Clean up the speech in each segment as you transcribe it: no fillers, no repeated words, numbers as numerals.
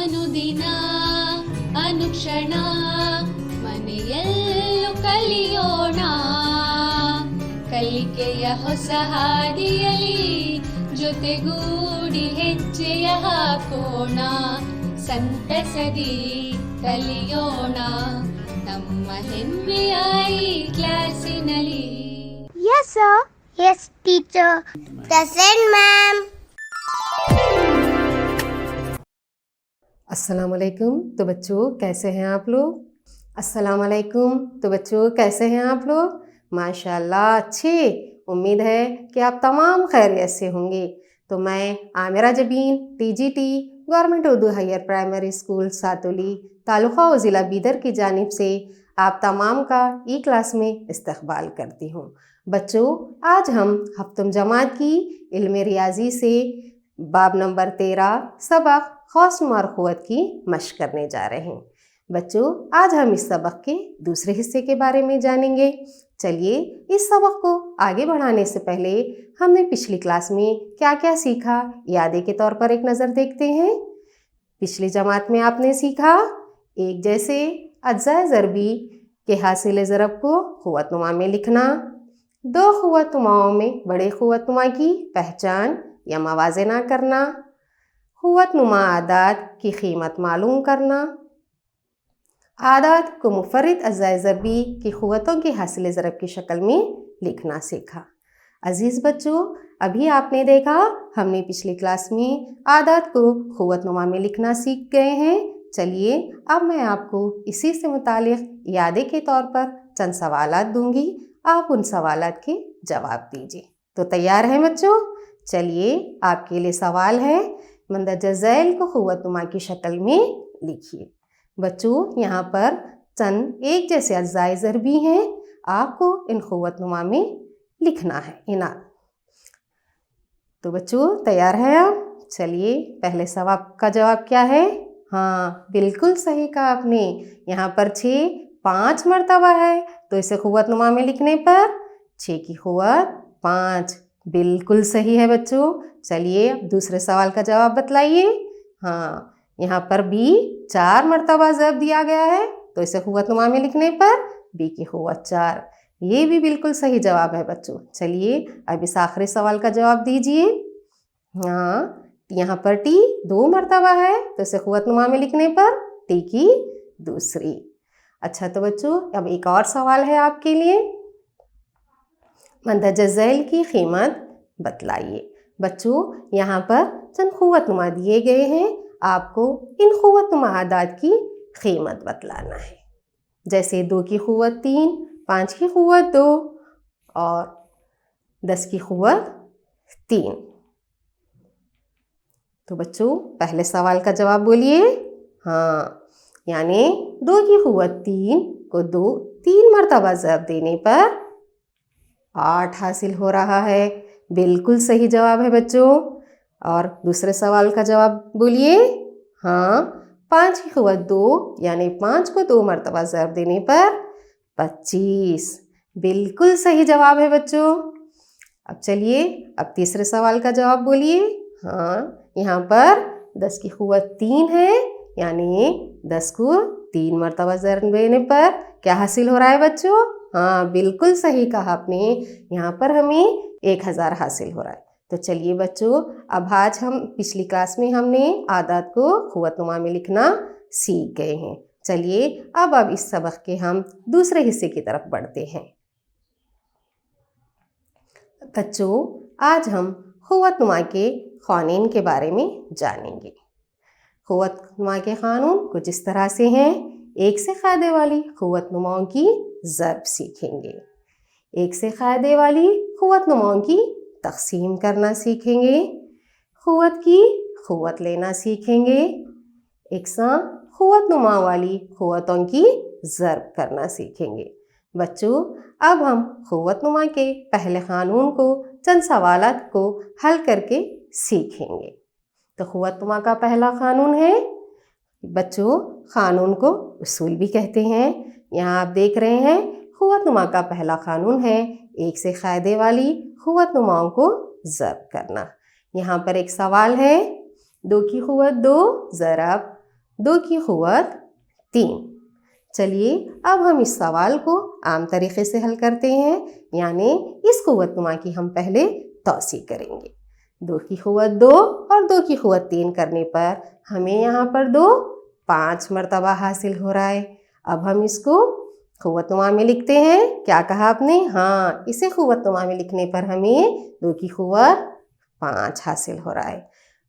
ಅನುದಿನ ಅನುಕ್ಷಣ ಮನೆಯಲ್ಲೂ ಕಲಿಯೋಣ, ಕಲಿಕೆಯ ಹೊಸ ಹಾದಿಯಲಿ ಜೊತೆಗೂಡಿ ಹೆಜ್ಜೆಯ ಹಾಕೋಣ, ಸಂತಸದಿ ಕಲಿಯೋಣ ನಮ್ಮ ಹೆಮ್ಮೆಯ ಈ ಕ್ಲಾಸಿನಲ್ಲಿ. Yes, sir. Yes, teacher. Present, ma'am. अस्सलाम वालेकुम। तो बच्चों कैसे हैं आप लोग? अस्सलाम वालेकुम। तो बच्चों कैसे हैं आप लोग? माशाल्लाह अच्छे। उम्मीद है कि आप तमाम खैरियत से होंगे। तो मैं Amira Jabeen TGT government Urdu higher primary school Satoli taluka व ज़िला बीदर की जानिब से आप तमाम का ई क्लास में इस्तकबाल करती हूँ। बच्चों आज हम हफ्तम जमात की इल्म रियाजी से बाब नंबर 13 सबक खौस्म और क़ुव्वत की मश्क करने जा रहे हैं। बच्चों आज हम इस सबक के दूसरे हिस्से के बारे में जानेंगे। चलिए इस सबक को आगे बढ़ाने से पहले हमने पिछली क्लास में क्या क्या सीखा यादें के तौर पर एक नज़र देखते हैं। पिछली जमात में आपने सीखा एक जैसे अज्जा ज़रबी के हासिल ज़रब को क़ुव्वतनुमा में लिखना, दो क़ुव्वतनुमाओं में बड़े क़ुव्वतनुमा की पहचान या मवाज़ना करना, क़ुव्वतनुमा आदात की क़ीमत मालूम करना, आदात को मुफ़र्रिद अज्जा ज़रबी की क़ुव्वतों के हासिल ज़रब की शक्ल में लिखना सीखा। अज़ीज़ बच्चों अभी आपने देखा हमने पिछली क्लास में आदात को क़ुव्वतनुमा में लिखना सीख गए हैं। चलिए अब मैं आपको इसी से मुतालिक यादें के तौर पर चंद सवालात दूंगी, आप उन सवालात के जवाब दीजिए। तो तैयार हैं बच्चों? चलिए आपके लिए सवाल है, मंदरजा ज़ैल को क़ुव्वतनुमा की शक्ल में लिखिए। बच्चों यहाँ पर चंद एक जैसे अज्जाए ज़रबी हैं, आपको इन क़ुव्वतनुमा में लिखना है इनाम। तो बच्चों तैयार हैं आप? चलिए पहले सवाल का जवाब क्या है? हाँ बिल्कुल सही कहा आपने। यहाँ पर 6 5 मरतबा है, तो इसे क़ुव्वतनुमा में लिखने पर 6 की क़ुव्वत 5, बिल्कुल सही है बच्चों। चलिए अब दूसरे सवाल का जवाब बतलाइए। हाँ यहाँ पर भी 4 मरतबा ज़रब दिया गया है, तो इसे क़ुव्वतनुमा में लिखने पर बी की क़ुव्वत 4, ये भी बिल्कुल सही जवाब है बच्चों। चलिए अब इस आखिरी सवाल का जवाब दीजिए। हाँ यहाँ पर टी 2 मरतबा है, तो इसे क़ुव्वतनुमा में लिखने पर टी की दूसरी। अच्छा तो बच्चों अब एक और सवाल है आपके लिए, मंदरजा ज़ैल की क़ीमत बतलाइए। बच्चों यहाँ पर चंद क़ुव्वतनुमा दिए गए हैं, आपको इन क़ुव्वतनुमा आदात की क़ीमत बतलाना है। जैसे 2 की क़ुव्वत 3, 5 की क़ुव्वत 2 और 10 की क़ुव्वत 3। तो बच्चों पहले सवाल का जवाब बोलिए। हाँ यानी 2 की क़ुव्वत 3 को 3 मरतबा ज़रब देने पर 8 हासिल हो रहा है, बिल्कुल सही जवाब है बच्चों। और दूसरे सवाल का जवाब बोलिए। हाँ 5 की क़ुव्वत 2 यानी 5 को 2 मरतबा ज़रब देने पर 25, बिल्कुल सही जवाब है बच्चों। अब चलिए अब तीसरे सवाल का जवाब बोलिए। हाँ यहाँ पर 10 की क़ुव्वत 3 है, यानी 10 को 3 मरतबा ज़रब देने पर क्या हासिल हो रहा है बच्चों? हाँ बिल्कुल सही कहा आपने, यहाँ पर हमें 1000 हासिल हो रहा है। तो चलिए बच्चों अब आज हम पिछली क्लास में हमने आदात को क़ुव्वतनुमा में लिखना सीख गए हैं। चलिए अब इस सबक के हम दूसरे हिस्से की तरफ बढ़ते हैं। बच्चों आज हम क़ुव्वतनुमा के क़ानून के बारे में जानेंगे। क़ुव्वतनुमा के क़ानून कुछ इस तरह से हैं। एक से क़ायदे वाली क़ुव्वतनुमाओं की ज़रब सीखेंगे, एक से क़ायदे वाली क़ुव्वतनुमाओं की तक़सीम करना सीखेंगे, क़ुव्वत की क़ुव्वत लेना सीखेंगे, एकसां क़ुव्वतनुमा वाली क़ुव्वतों की ज़रब करना सीखेंगे। बच्चों अब हम क़ुव्वतनुमा के पहले क़ानून को चंद सवालात को हल करके सीखेंगे। तो क़ुव्वतनुमा का पहला क़ानून है बच्चों, क़ानून को उसूल भी कहते हैं। यहाँ आप देख रहे हैं क़ुव्वतनुमा का पहला क़ानून है एक से क़ायदे वाली क़ुव्वतनुमाओं को ज़रब करना। यहाँ पर एक सवाल है, 2 की क़ुव्वत 2 ज़रब 2 की क़ुव्वत 3. चलिए अब हम इस सवाल को आम तरीक़े से हल करते हैं, यानी इस क़ुव्वत नुमा की हम पहले तौसीक़ करेंगे। 2 की क़ुव्वत 2 और 2 की क़ुव्वत 3 करने पर हमें यहाँ पर 2 5 मरतबा हासिल हो रहा है। अब हम इसको क़ुव्वत नुमा में लिखते हैं। क्या कहा आपने? हाँ, इसे क़ुव्वत नुमा में लिखने पर हमें 2 की क़ुव्वत 5 हासिल हो रहा है।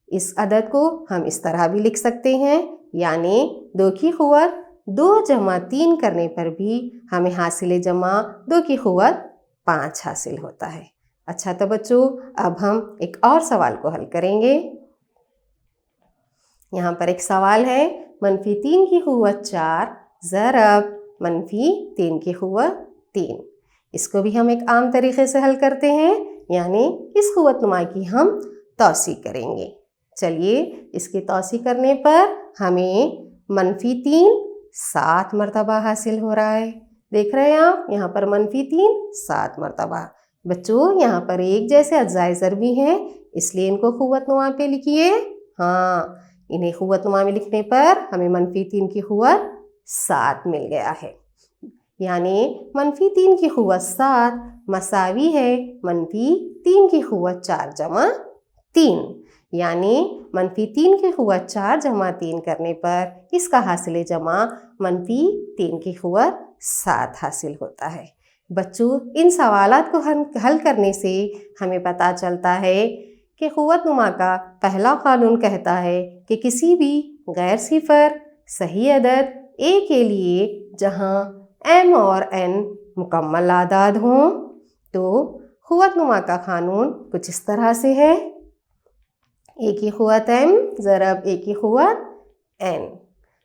इस अदद को हम इस तरह भी लिख सकते हैं, यानी 2 की क़ुव्वत 2 जमा 3 करने पर भी हमें हासिल जमा 2 की क़ुव्वत 5 हासिल होता है। अच्छा तो बच्चों, अब हम एक और सवाल को हल करेंगे। यहाँ पर एक सवाल है, -3 की क़ुव्वत 4 ज़रब -3 की क़ुव्वत 3। इसको भी हम एक आम तरीक़े से हल करते हैं, यानी इस क़ुव्वत नुमा की हम तौसीक़ करेंगे। चलिए, इसकी तौसीक़ करने पर हमें -3 7 मरतबा हासिल हो रहा है। देख रहे हैं आप, यहाँ पर -3 7 मरतबा। बच्चों, यहाँ पर एक जैसे अज्जाए ज़रबी हैं, इसलिए इनको क़ुव्वत नुमा पे लिखिए। हाँ, इन्हें क़ुव्वत नुमा में लिखने पर हमें -3 की क़ुव्वत 7 मिल गया है, यानी -3 की क़ुव्वत 7 मसावी है -3 की क़ुव्वत 4 जमा 3, यानी -3 की क़ुव्वत 4 जमा 3 करने पर इसका हासिल जमा -3 की क़ुव्वत 7 हासिल होता है। बच्चों, इन सवालात को हल करने से हमें पता चलता है कि क़ुव्वत नुमा का पहला क़ानून कहता है कि किसी भी गैर सिफ़र सही अदद a के लिए जहाँ m और n मुकम्मल आदाद हों, तो क़ुव्वत नुमा का क़ानून कुछ इस तरह से है, a की क़ुव्वत m ज़रब a की क़ुव्वत n।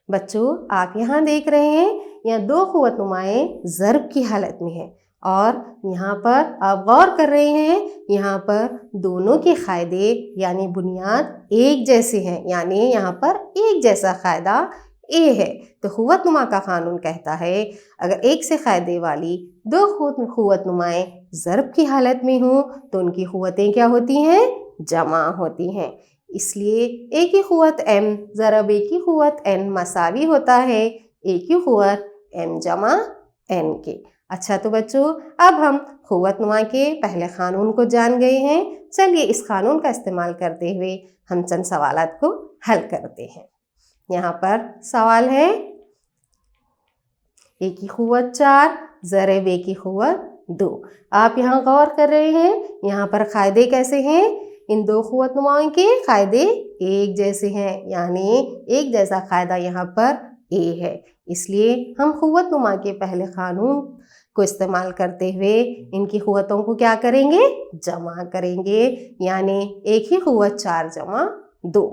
बच्चों, आप यहाँ देख रहे हैं, यहाँ 2 क़ुव्वत नुमाएँ ज़रब की हालत में हैं और यहाँ पर आप गौर कर रहे हैं, यहाँ पर दोनों के क़ायदे यानी बुनियाद एक जैसे हैं, यानी यहाँ पर एक जैसा क़ायदा a है। तो क़ुव्वत नुमा का क़ानून कहता है, अगर एक से क़ायदे वाली 2 क़ुव्वत नुमाएँ ज़रब की हालत में हों तो उनकी क़ुव्वतें क्या होती हैं? जमा होती हैं। इसलिए a की क़ुव्वत m ज़रब a की क़ुव्वत n मसावी होता है a की क़ुव्वत m जमा n के। अच्छा तो बच्चों, अब हम क़ुव्वत नुमा के पहले क़ानून को जान गए हैं। चलिए इस क़ानून का इस्तेमाल करते हुए हम चंद सवालात को हल करते हैं। यहाँ पर सवाल है, a की क़ुव्वत 4 ज़रब a की क़ुव्वत 2। आप यहाँ गौर कर रहे हैं, यहाँ पर क़ायदे कैसे हैं? इन 2 क़ुव्वत नुमाओं के क़ायदे एक जैसे हैं, यानी एक जैसा क़ायदा यहाँ पर a है। इसलिए हम क़ुव्वत नुमा के पहले क़ानून को इस्तेमाल करते हुए इनकी क़ुव्वतों को क्या करेंगे? जमा करेंगे, यानी a की क़ुव्वत 4 जमा 2।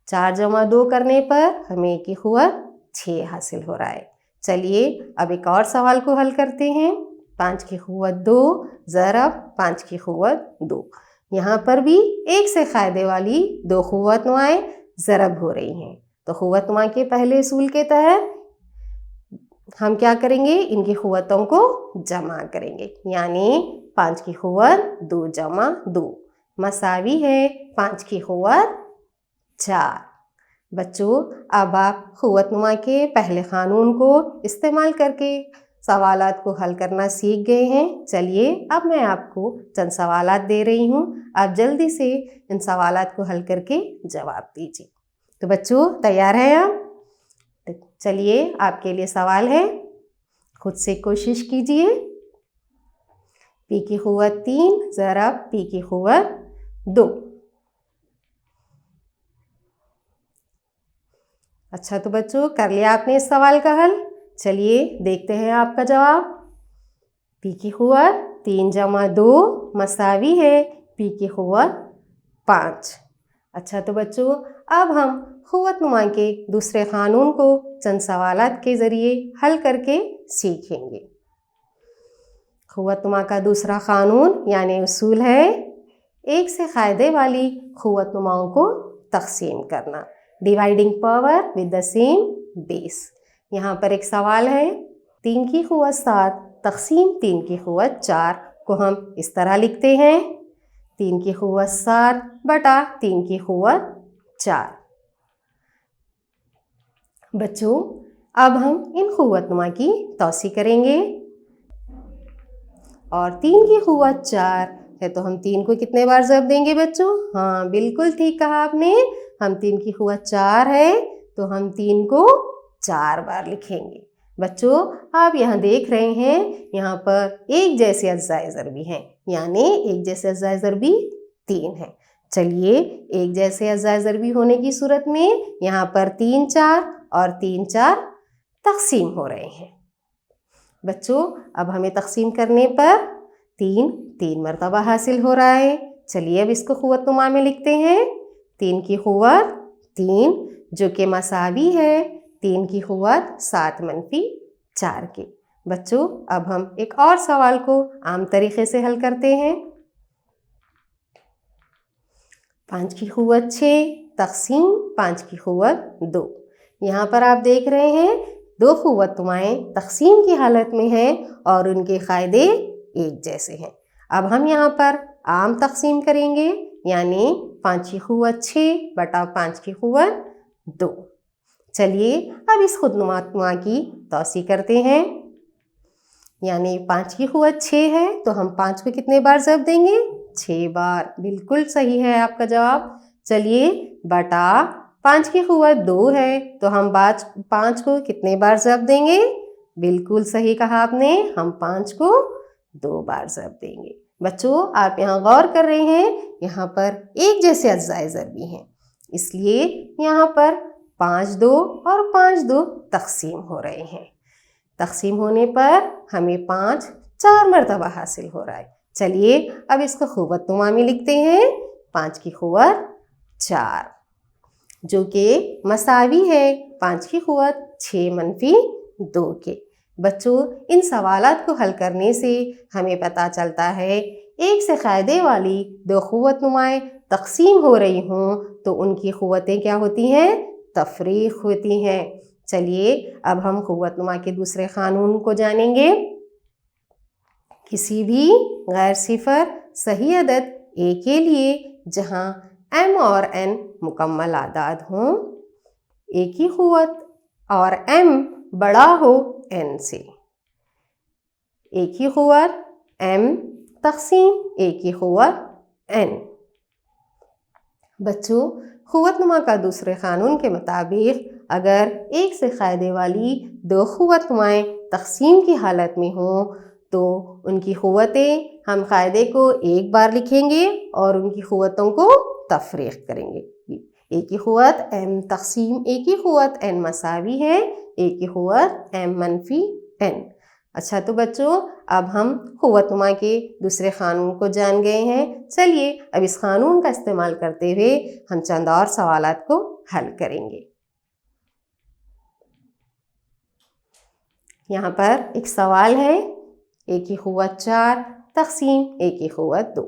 4 जमा 2 करने पर हमें a की क़ुव्वत 6 हासिल हो रहा है। चलिए अब एक और सवाल को हल करते हैं। 5 की क़ुव्वत 2 ज़रब 5 की क़ुव्वत 2। यहाँ पर भी एक से क़ायदे वाली 2 क़ुव्वत नुमाएँ ज़रब हो रही हैं, तो क़ुव्वत नुमा के पहले उसूल के तहत हम क्या करेंगे? इनकी क़ुव्वतों को जमा करेंगे, यानी 5 की क़ुव्वत 2 जमा 2 मसावी है 5 की क़ुव्वत 4। बच्चों, अब आप क़ुव्वत नुमा के पहले क़ानून को इस्तेमाल करके सवालात को हल करना सीख गए हैं। चलिए अब मैं आपको चंद सवालात दे रही हूँ, आप जल्दी से इन सवालात को हल करके जवाब दीजिए। तो बच्चों, तैयार हैं आप? चलिए आपके लिए सवाल है, खुद से कोशिश कीजिए। p की क़ुव्वत 3 ज़रब p की क़ुव्वत 2। अच्छा तो बच्चों, कर लिया आपने इस सवाल का हल? चलिए देखते हैं आपका जवाब। p की क़ुव्वत 3 जमा 2 मसावी है p की क़ुव्वत 5। अच्छा तो बच्चों, अब हम क़ुव्वत नुमा के दूसरे क़ानून को चंद सवालात के ज़रिए हल करके सीखेंगे। क़ुव्वत नुमा का दूसरा क़ानून यानी उसूल है, एक से क़ायदे वाली क़ुव्वत नुमाओं को तक़सीम करना, dividing power with the same base. यहाँ पर एक सवाल है, 3 की क़ुव्वत 7 तक़सीम 3 की क़ुव्वत 4 को हम इस तरह लिखते हैं, 3 की क़ुव्वत 7 बटा 3 की क़ुव्वत 4। बच्चों अब हम इन क़ुव्वतनुमा की तौसी करेंगे। और 3 की क़ुव्वत 4 है तो हम 3 को कितने बार ज़रब देंगे बच्चों? हाँ बिल्कुल ठीक कहा आपने, हम 3 की क़ुव्वत 4 है तो हम 3 को 4 बार लिखेंगे। बच्चों आप यहाँ देख रहे हैं यहाँ पर एक जैसे अज्जाए ज़रबी हैं, यानी एक जैसे अज्जाए ज़रबी 3 है। चलिए एक जैसे अज्जाए ज़रबी होने की सूरत में यहाँ पर 3 4 और 3 4 तक़सीम हो रहे हैं। बच्चों अब हमें तक़सीम करने पर 3 मरतबा हासिल हो रहा है। चलिए अब इसको क़ुव्वतनुमा में लिखते हैं। 3 की क़ुव्वत 3 जो कि मसावी है 3 की क़ुव्वत 7 मनफी 4 के। बच्चों अब हम एक और सवाल को आम तरीक़े से हल करते हैं। 5 की क़ुव्वत 6 तक़सीम 5 की क़ुव्वत 2। यहाँ पर आप देख रहे हैं 2 क़ुव्वतनुमाएँ तक़सीम की हालत में हैं और उनके क़ायदे एक जैसे हैं। अब हम यहाँ पर आम तक़सीम करेंगे, यानी 5 की क़ुव्वत 6 बटा 5 की क़ुव्वत 2। चलिए अब इस ख़ुदनुमा की तौसी करते हैं, यानी 5 की क़ुव्वत 6 है तो हम 5 को कितने बार ज़रब देंगे? 6 बार। बिल्कुल सही है आपका जवाब। चलिए बटा 5 की क़ुव्वत 2 है तो हम 5 को कितने बार ज़रब देंगे? बिल्कुल सही कहा आपने, हम 5 को 2 बार ज़रब देंगे। बच्चों आप यहाँ गौर कर रहे हैं, यहाँ पर एक जैसे अज्जाए ज़रबी हैं, इसलिए यहाँ पर 5 2 और 5 2 तक़सीम हो रहे हैं। तक़सीम होने पर हमें 5 4 मरतबा हासिल हो रहा है। चलिए अब इसको क़ुव्वतनुमा में लिखते हैं। 5 की क़ुव्वत 4 जो कि मसावी है 5 की क़ुव्वत 6 मनफी 2 के। बच्चों इन सवालात को हल करने से हमें पता चलता है एक से क़ायदे वाली 2 क़ुव्वतनुमाएँ तक़सीम हो रही हों तो उनकी क़ुव्वतें क्या होती हैं? तफ़रीक़ होती हैं। चलिए अब हम क़ुव्वतनुमा के दूसरे क़ानून को जानेंगे। किसी भी गैर सिफ़र सही अदद a के लिए जहाँ m और n मुकम्मल आदाद हों, a की क़ुव्वत और m बड़ा हो n से। a की क़ुव्वत m तक़सीम a की क़ुव्वत n। बच्चों क़ुव्वतनुमा का दूसरे क़ानून के मुताबिक अगर एक से क़ायदे वाली 2 क़ुव्वतनुमाएँ तक़सीम की हालत में हों तो उनकी क़ुव्वतें हम क़ायदे को एक बार लिखेंगे और उनकी क़ुव्वतों को तफ़रीक़ करेंगे। a की क़ुव्वत m तक़सीम a की क़ुव्वत n मसावी है a की क़ुव्वत m मनफी n। अच्छा तो बच्चों अब हम क़ुव्वतनुमा के दूसरे क़ानून को जान गए हैं। चलिए अब इस क़ानून का इस्तेमाल करते हुए हम चंद और सवालात को हल करेंगे। यहाँ पर एक सवाल है a की क़ुव्वत 4 तक़सीम a की क़ुव्वत 2।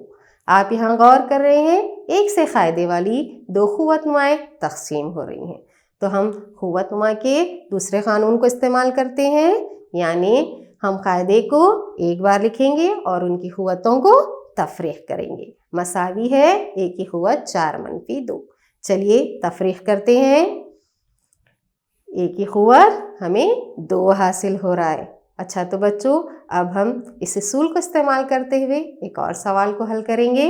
आप यहाँ गौर कर रहे हैं एक से क़ायदे वाली 2 क़ुव्वतनुमाएँ तक़सीम हो रही हैं, तो हम क़ुव्वतनुमा के दूसरे क़ानून को इस्तेमाल करते हैं, यानी हम क़ायदे को एक बार लिखेंगे और उनकी क़ुव्वतों को तफ़रीक़ करेंगे। मसावी है a की क़ुव्वत 4 मनफी 2। चलिए तफ़रीक़ करते हैं। a की क़ुव्वत हमें 2 हासिल हो रहा है। अच्छा तो बच्चों अब हम इस उसूल को इस्तेमाल करते हुए एक और सवाल को हल करेंगे।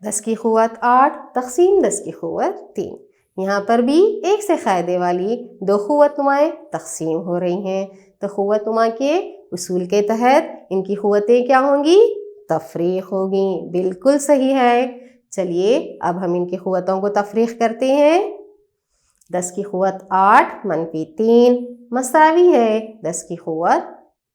10 की क़ुव्वत 8 तक़सीम 10 की क़ुव्वत 3। यहाँ पर भी एक से क़ायदे वाली 2 क़ुव्वतनुमाएँ तक़सीम हो रही हैं, तो क़ुव्वतनुमा के उसूल के तहत इनकी क़ुव्वतें क्या होंगी? तफ़रीक़ होगी। बिल्कुल सही है। चलिए अब हम इनकी क़ुव्वतों को तफ़रीक़ करते हैं। 10 की क़ुव्वत 8 मनफी 3 मसावी है 10 की क़ुव्वत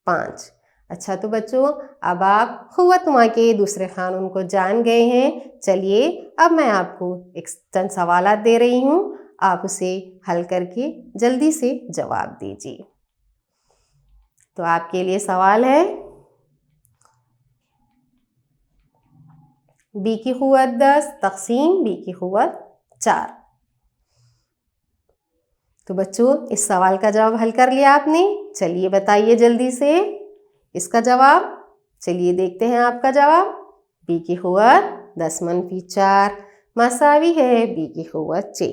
5। अच्छा तो बच्चों अब आप क़ुव्वतनुमा के दूसरे क़ानून को जान गए हैं। चलिए अब मैं आपको एक चंद सवालात दे रही हूँ, आप उसे हल करके जल्दी से जवाब दीजिए। तो आपके लिए सवाल है b की क़ुव्वत 10 तक़सीम b की क़ुव्वत 4। तो बच्चों इस सवाल का जवाब हल कर लिया आपने? चलिए बताइए जल्दी से इसका जवाब। चलिए देखते हैं आपका जवाब। b की क़ुव्वत 10 मनफी 4 मसावी है b की क़ुव्वत 6।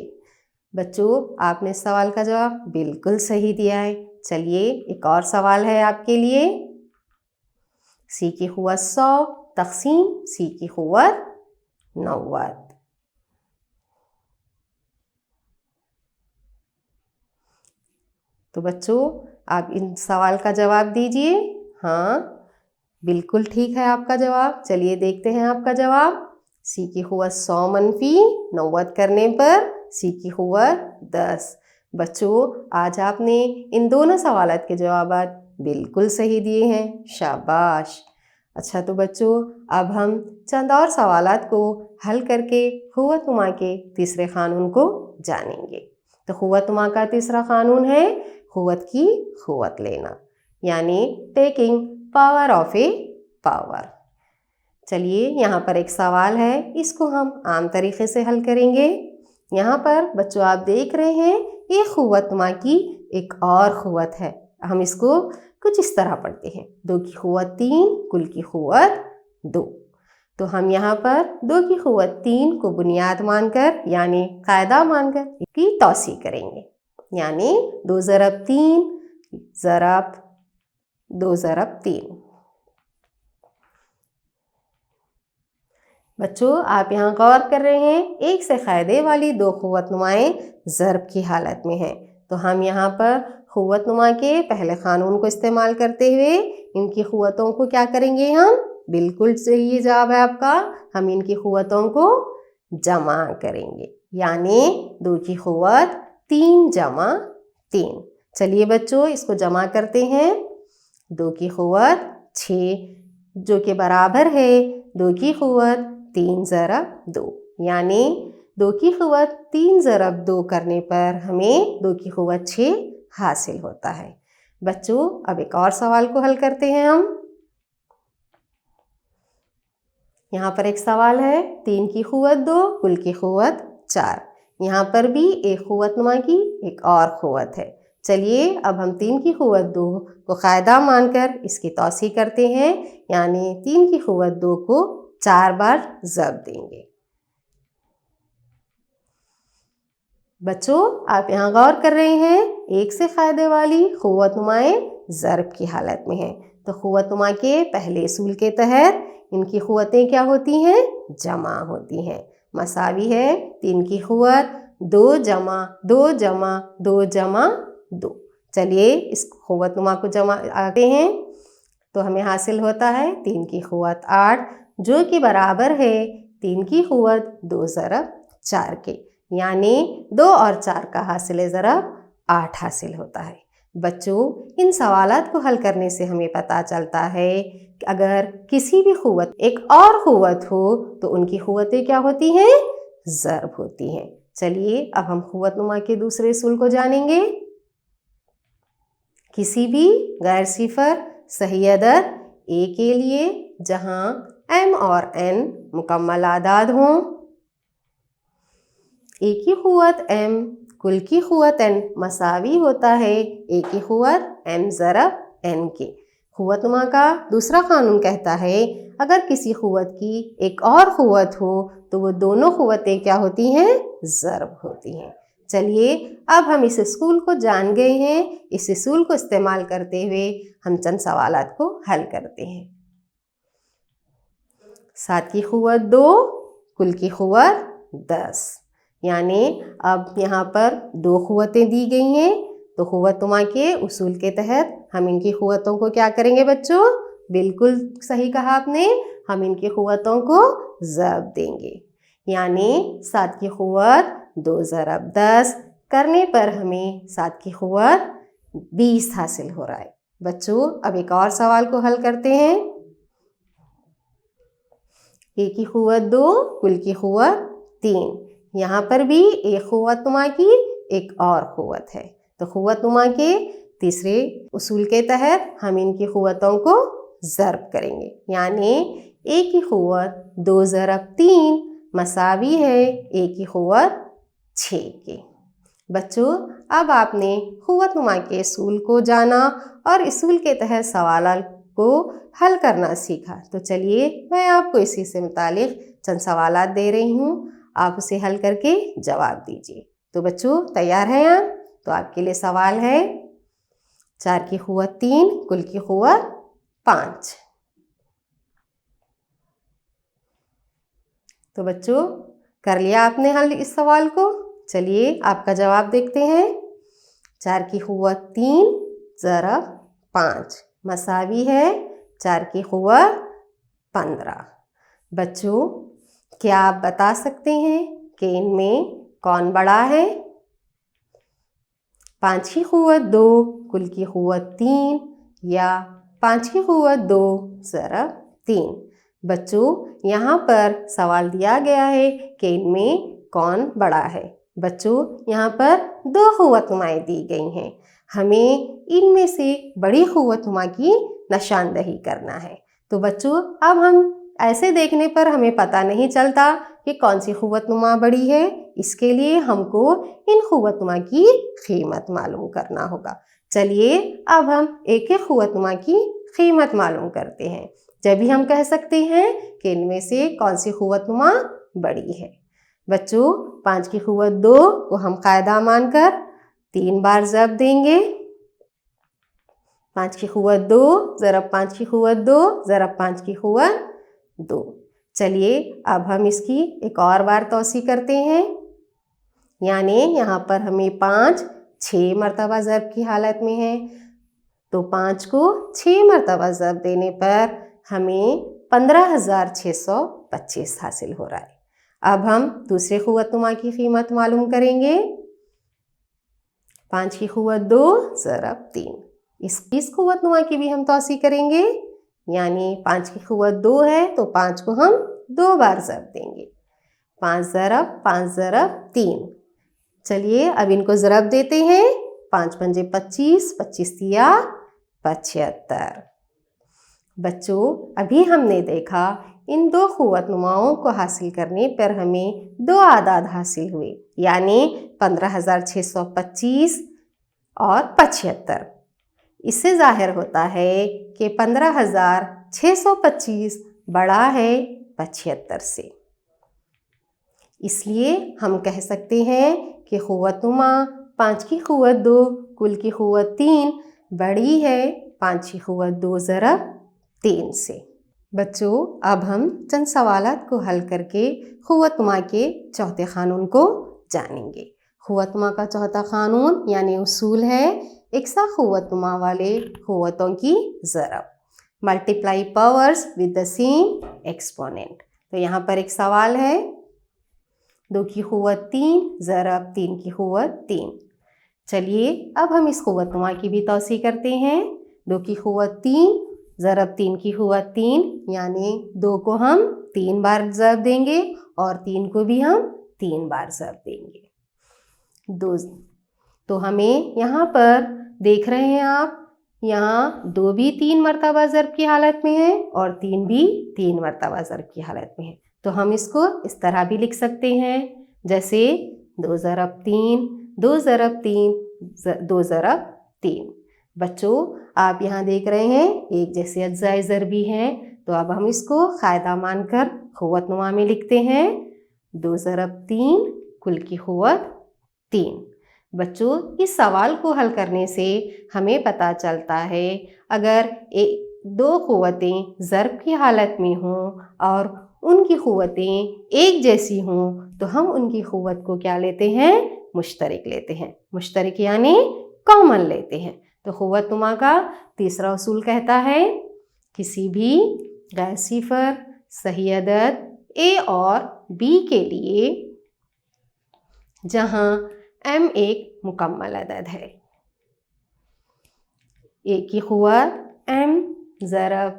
बच्चों आपने इस सवाल का जवाब बिल्कुल सही दिया है। चलिए एक और सवाल है आपके लिए। सी की क़ुव्वत 100 तक़सीम सी की क़ुव्वत 90। तो बच्चों आप इन सवाल का जवाब दीजिए। हाँ बिल्कुल ठीक है आपका जवाब। चलिए देखते हैं आपका जवाब। सी की क़ुव्वत 100 मनफी 90 करने पर सी की क़ुव्वत 10। बच्चों आज आपने इन दोनों सवालात के जवाब बिल्कुल सही दिए हैं, शाबाश। अच्छा तो बच्चों अब हम चंद और सवालात को हल करके क़ुव्वतनुमा के तीसरे क़ानून को जानेंगे। तो क़ुव्वतनुमा का तीसरा क़ानून है क़ुव्वत की क़ुव्वत लेना, यानी taking power of A power. चलिए यहाँ पर एक सवाल है, इसको हम आम तरीक़े से हल करेंगे। यहाँ पर बच्चों आप देख रहे हैं ये क़ुव्वतनुमा की एक और क़ुव्वत है। हम इसको कुछ इस तरह पढ़ते हैं, 2 की क़ुव्वत 3 कुल की क़ुव्वत 2। तो हम यहाँ पर 2 की क़ुव्वत 3 को बुनियाद मानकर यानी कायदा मानकर इसकी तौसीह करेंगे, यानी 2 ज़रब 3 ज़रब 2 ज़रब 3। बच्चों आप यहाँ गौर कर रहे हैं एक से क़ायदे वाली 2 क़ुव्वतनुमाएँ ज़र्ब की हालत में हैं। तो हम यहाँ पर क़ुव्वतनुमा के पहले क़ानून को इस्तेमाल करते हुए इनकी क़ुव्वतों को क्या करेंगे हम, बिल्कुल सही जवाब है आपका, हम इनकी क़ुव्वतों को जमा करेंगे, यानी 2 की क़ुव्वत 3 जमा 3। चलिए बच्चों इसको जमा करते हैं। 2 की क़ुव्वत 6 जो कि बराबर है 2 की क़ुव्वत 3 ज़रब 2, यानी 2 की क़ुव्वत 3 ज़रब 2 करने पर हमें 2 की क़ुव्वत 6 हासिल होता है। बच्चों अब एक और सवाल को हल करते हैं हम। यहाँ पर एक सवाल है 3 की क़ुव्वत 2 कुल की क़ुव्वत 4। यहाँ पर भी एक क़ुव्वतनुमा की एक और क़ुव्वत है। चलिए अब हम 3 की क़ुव्वत 2 को कायदा मानकर इसकी तौसीह करते हैं, यानी 3 की क़ुव्वत 2 को 4 बार ज़रब देंगे। बच्चों आप यहाँ गौर कर रहे हैं एक से क़ायदे वाली क़ुव्वतनुमाएँ ज़रब की हालत में हैं। तो क़ुव्वतनुमा के पहले उसूल के तहत इनकी क़ुव्वतें क्या होती हैं, जमा होती हैं। मसावी है 3 की क़ुव्वत 2 जमा 2 जमा 2 जमा 2। चलिए इस क़ुव्वतनुमा को जमा आते हैं तो हमें हासिल होता है 3 की क़ुव्वत 8 जो कि बराबर है 3 की क़ुव्वत 2 ज़रब 4 के, यानी 2 और 4 का हासिल ज़रब 8 हासिल होता है। बच्चों इन सवालात को हल करने से हमें पता चलता है कि अगर किसी भी क़ुव्वत एक और क़ुव्वत हो तो उनकी क़ुव्वतें क्या होती हैं, ज़रब होती हैं। चलिए अब हम क़ुव्वतनुमा के दूसरे उसूल को जानेंगे। किसी भी गैर सिफर सही अदद a के लिए जहाँ m और n मुकम्मल आदाद हों, a की क़ुव्वत m कुल की क़ुव्वत n मसावी होता है a की क़ुव्वत m ज़रब n के। क़ुव्वतनुमा का दूसरा क़ानून कहता है अगर किसी क़ुव्वत की एक और क़ुव्वत हो तो वो दोनों क़ुव्वतें क्या होती हैं, ज़रब होती हैं। चलिए अब हम इस उसूल को जान गए हैं। इस उसूल को इस्तेमाल करते हुए हम चंद सवालात को हल करते हैं। 7 की क़ुव्वत 2 कुल की क़ुव्वत 10, यानी अब यहाँ पर 2 क़ुव्वतें दी गई हैं तो क़ुव्वतनुमा के उसूल के तहत हम इनकी क़ुव्वतों को क्या करेंगे बच्चों, बिल्कुल सही कहा आपने, हम इनकी क़ुव्वतों को ज़रब देंगे, यानी 7 की क़ुव्वत 2 ज़रब 10 करने पर हमें 7 की क़ुव्वत 20 हासिल हो रहा है। बच्चों अब एक और सवाल को हल करते हैं। a की क़ुव्वत 2 कुल की क़ुव्वत 3, यहाँ पर भी एक क़ुव्वतनुमा की एक और क़ुव्वत है। तो क़ुव्वतनुमा के तीसरे उसूल के तहत हम इनकी क़ुव्वतों को ज़रब करेंगे, यानी a की क़ुव्वत 2 ज़रब 3 मसावी है a की क़ुव्वत 6 के। बच्चों अब आपने क़ुव्वतनुमा के उसूल को जाना और उसूल के तहत सवालात को हल करना सीखा। तो चलिए मैं आपको इसी से मुतालिक चंद सवालात दे रही हूँ, आप उसे हल करके जवाब दीजिए। تو بچوں تیار ہیں آپ؟ تو آپ کے لیے سوال ہے 4 کی قوت 3 کل کی قوت 5. تو بچوں کر لیا آپ نے حل اس سوال کو؟ چلیے آپ کا جواب دیکھتے ہیں. 4 کی قوت 3 ضرب 5 مساوی ہے 4 کی قوت 15. بچوں کیا آپ بتا سکتے ہیں کہ ان میں کون بڑا ہے؟ 5 کی قوت 2 کل کی قوت 3 یا 5 کی قوت 2 ضرب 3. بچوں یہاں پر سوال دیا گیا ہے کہ ان میں کون بڑا ہے. بچوں یہاں پر 2 قوت نمائیں دی گئی ہیں. ہمیں ان میں سے بڑی قوت نما کی نشاندہی کرنا ہے. تو بچوں اب ہم ایسے دیکھنے پر ہمیں پتہ نہیں چلتا کہ کون سی قوت نما بڑی ہے. اس کے لیے ہم کو ان قوت نما کی قیمت معلوم کرنا ہوگا. چلیے اب ہم ایک ایک قوت نما کی قیمت معلوم کرتے ہیں. جبھی ہم کہہ سکتے ہیں کہ ان میں سے کون سی قوت نما بڑی ہے. بچوں 5 کی قوت 2 کو ہم قاعدہ مان کر 3 بار ضرب دیں گے. 5 کی قوت 2 ضرب 5 کی قوت 2 ضرب 5 کی قوت 2. چلیے اب ہم اس کی ایک اور بار توسیع کرتے ہیں. یعنی یہاں پر ہمیں 5 6 مرتبہ ضرب کی حالت میں ہے. تو 5 کو 6 مرتبہ ضرب دینے پر ہمیں 15,625 حاصل ہو رہا ہے. اب ہم دوسرے قوت نما کی قیمت معلوم کریں گے. 5 کی قوت 2 ضرب 3. اس قوت نما کی بھی ہم توسیع کریں گے. یعنی 5 کی قوت 2 ہے تو 5 کو ہم 2 بار ضرب دیں گے. 5 ضرب 3. چلیے اب ان کو ضرب دیتے ہیں. 5 پنجے 25 25 تیا 75. بچوں ابھی ہم نے دیکھا ان 2 قوت نماؤں کو حاصل کرنے پر ہمیں 2 اعداد حاصل ہوئے. یعنی 15,625 اور 75. اس سے ظاہر ہوتا ہے کہ 15,625 بڑا ہے 75 سے. اس لیے ہم کہہ سکتے ہیں کہ قوت نما 5 کی قوت 2 کل کی قوت 3 بڑی ہے 5 کی قوت 2 ضرب 3 سے. بچوں اب ہم چند سوالات کو حل کر کے قوت نما کے چوتھے قانون کو جانیں گے. قوت نما کا چوتھا قانون یعنی اصول ہے یکساں قوت نما والے قوتوں کی ضرب. Multiply powers with the same exponent. تو یہاں پر ایک سوال ہے 2 کی قوت 3 ضرب 3 کی قوت 3. چلیے اب ہم اس قوت نما کی بھی توسیع کرتے ہیں. 2 کی قوت 3 ضرب 3 کی قوت 3 یعنی 2 کو ہم 3 بار ضرب دیں گے اور 3 کو بھی ہم 3 بار ضرب دیں گے. 2 تو ہمیں یہاں پر دیکھ رہے ہیں آپ یہاں 2 بھی 3 مرتبہ ضرب کی حالت میں ہے اور 3 بھی 3 مرتبہ ضرب کی حالت میں ہے. تو ہم اس کو اس طرح بھی لکھ سکتے ہیں جیسے 2 ضرب 3 2 ضرب 3 2 ضرب 3. بچوں آپ یہاں دیکھ رہے ہیں ایک جیسے اجزائے ضربی ہیں. تو اب ہم اس کو قاعدہ مان کر قوت نما میں لکھتے ہیں. 2 ضرب 3 کل کی قوت 3. بچوں اس سوال کو حل کرنے سے ہمیں پتہ چلتا ہے اگر 2 قوتیں ضرب کی حالت میں ہوں اور ان کی قوتیں ایک جیسی ہوں تو ہم ان کی قوت کو کیا لیتے ہیں؟ مشترک لیتے ہیں. مشترک یعنی کامن لیتے ہیں. تو قوت نما کا تیسرا اصول کہتا ہے کسی بھی غیر صفر صحیح عدد A اور B کے لیے جہاں M ایک مکمل عدد ہے. A کی قوت M ضرب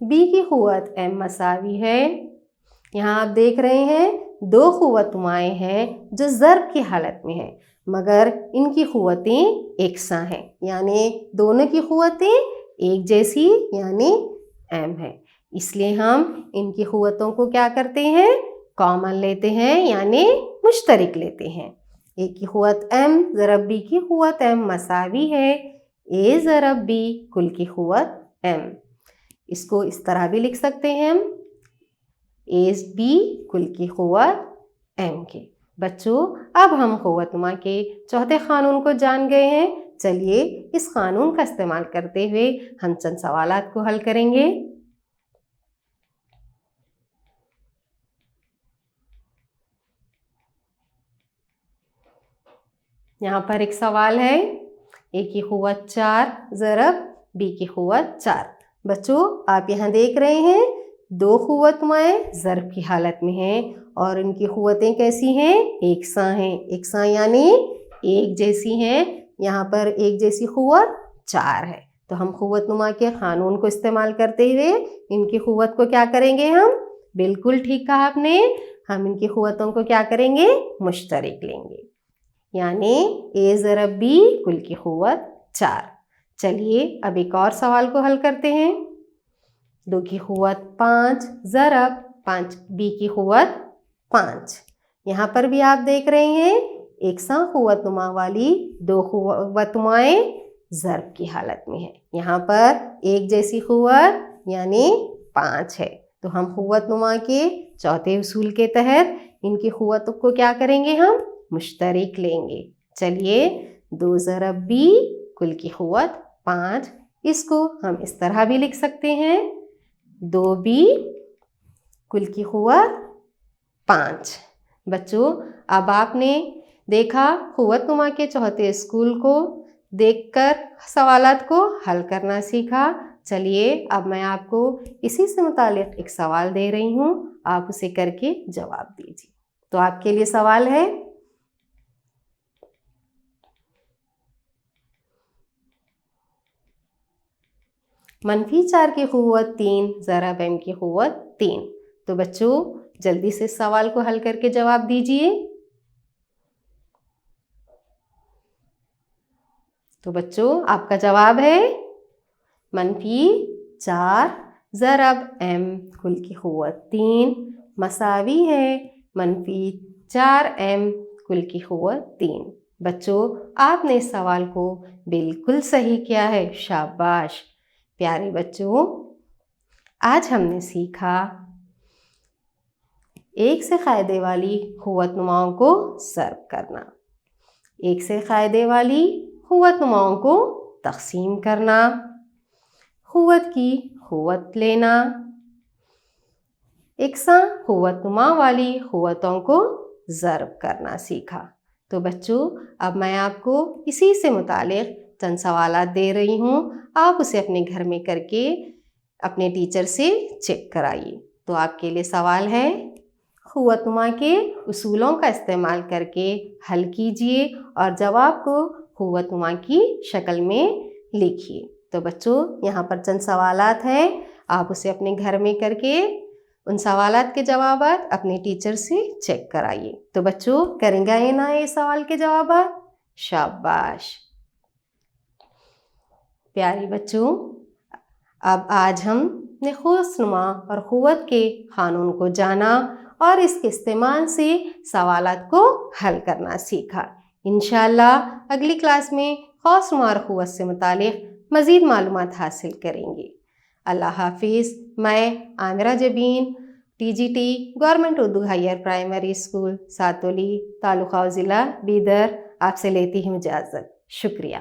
B کی قوت M مساوی ہے. یہاں آپ دیکھ رہے ہیں 2 قوت نمائیں ہیں جو ضرب کی حالت میں ہیں مگر ان کی قوتیں یکساں ہیں یعنی دونوں کی قوتیں ایک جیسی یعنی M ہے. اس لیے ہم ان کی قوتوں کو کیا کرتے ہیں؟ کامن لیتے ہیں یعنی مشترک لیتے ہیں. A کی قوت M ضرب B کی قوت M مساوی ہے A ضرب B کل کی قوت M. اس کو اس طرح بھی لکھ سکتے ہیں ہم A B کل کی قوت M کے. بچوں اب ہم قوت نما کے چوتھے قانون کو جان گئے ہیں. چلیے اس قانون کا استعمال کرتے ہوئے ہم چند سوالات کو حل کریں گے. یہاں پر ایک سوال ہے، اے کی قوت 4 ضرب بی کی قوت 4. بچوں آپ یہاں دیکھ رہے ہیں دو قوت نمائیں ضرب کی حالت میں ہیں اور ان کی قوتیں کیسی ہیں؟ یکساں ہیں. یکساں یعنی ایک جیسی ہیں. یہاں پر ایک جیسی قوت 4 ہے. تو ہم قوت نما کے قانون کو استعمال کرتے ہوئے ان کی قوت کو کیا کریں گے؟ ہم بالکل ٹھیک کہا آپ نے، ہم ان کی قوتوں کو کیا کریں گے؟ مشترک لیں گے. یعنی اے ضرب بی کل کی قوت 4. چلیے اب ایک اور سوال کو حل کرتے ہیں. 2 کی قوت 5 ضرب 5 بی کی قوت 5. یہاں پر بھی آپ دیکھ رہے ہیں یکساں قوت نما والی دو قوت نمائیں ضرب کی حالت میں ہے. یہاں پر ایک جیسی قوت یعنی 5 ہے. تو ہم قوت نما کے چوتھے اصول کے تحت ان کی قوتوں کو کیا کریں گے؟ ہم مشترک لیں گے. چلیے 2 ضرب بی کل کی قوت 5. اس کو ہم اس طرح بھی لکھ سکتے ہیں 2b کل کی قوت 5. بچوں اب آپ نے دیکھا قوت نما کے چوتھے اصول کو دیکھ کر سوالات کو حل کرنا سیکھا. چلیے اب میں آپ کو اسی سے متعلق ایک سوال دے رہی ہوں، آپ اسے کر کے جواب دیجیے. تو آپ کے لیے سوال ہے، -4 کی قوت 3 ضرب m کی قوت 3. تو بچوں جلدی سے اس سوال کو حل کر کے جواب دیجیے. تو بچوں آپ کا جواب ہے -4 ضرب m کل کی قوت 3 مساوی ہے -4m کل کی قوت 3. بچوں آپ نے اس سوال کو بالکل صحیح کیا ہے، شاباش. پیارے بچوں آج ہم نے سیکھا ایک سے قاعدے والی قوت نماؤں کو ضرب کرنا، ایک سے قاعدے والی قوت نماؤں کو تقسیم کرنا، قوت کی قوت لینا، یکساں قوت نما والی قوتوں کو ضرب کرنا سیکھا. تو بچوں اب میں آپ کو اسی سے متعلق چند سوالات دے رہی ہوں، آپ اسے اپنے گھر میں کر کے اپنے ٹیچر سے چیک کرائیے. تو آپ کے لیے سوال ہے، قوت نما کے اصولوں کا استعمال کر کے حل کیجیے اور جواب کو قوت نما کی شکل میں لکھیے. تو بچوں یہاں پر چند سوالات ہیں، آپ اسے اپنے گھر میں کر کے ان سوالات کے جوابات اپنے ٹیچر سے چیک کرائیے. تو بچوں کریں گے نا یہ سوال کے جوابات؟ شاباش. پیارے بچوں اب آج ہم نے قوت نما اور قوت کے قانون کو جانا اور اس کے استعمال سے سوالات کو حل کرنا سیکھا. انشاءاللہ اگلی کلاس میں قوت نما اور قوت سے متعلق مزید معلومات حاصل کریں گے. اللہ حافظ. میں Amira Jabeen TGT government Urdu higher primary school Satoli taluka ضلع بیدر آپ سے لیتی ہوں اجازت. شکریہ.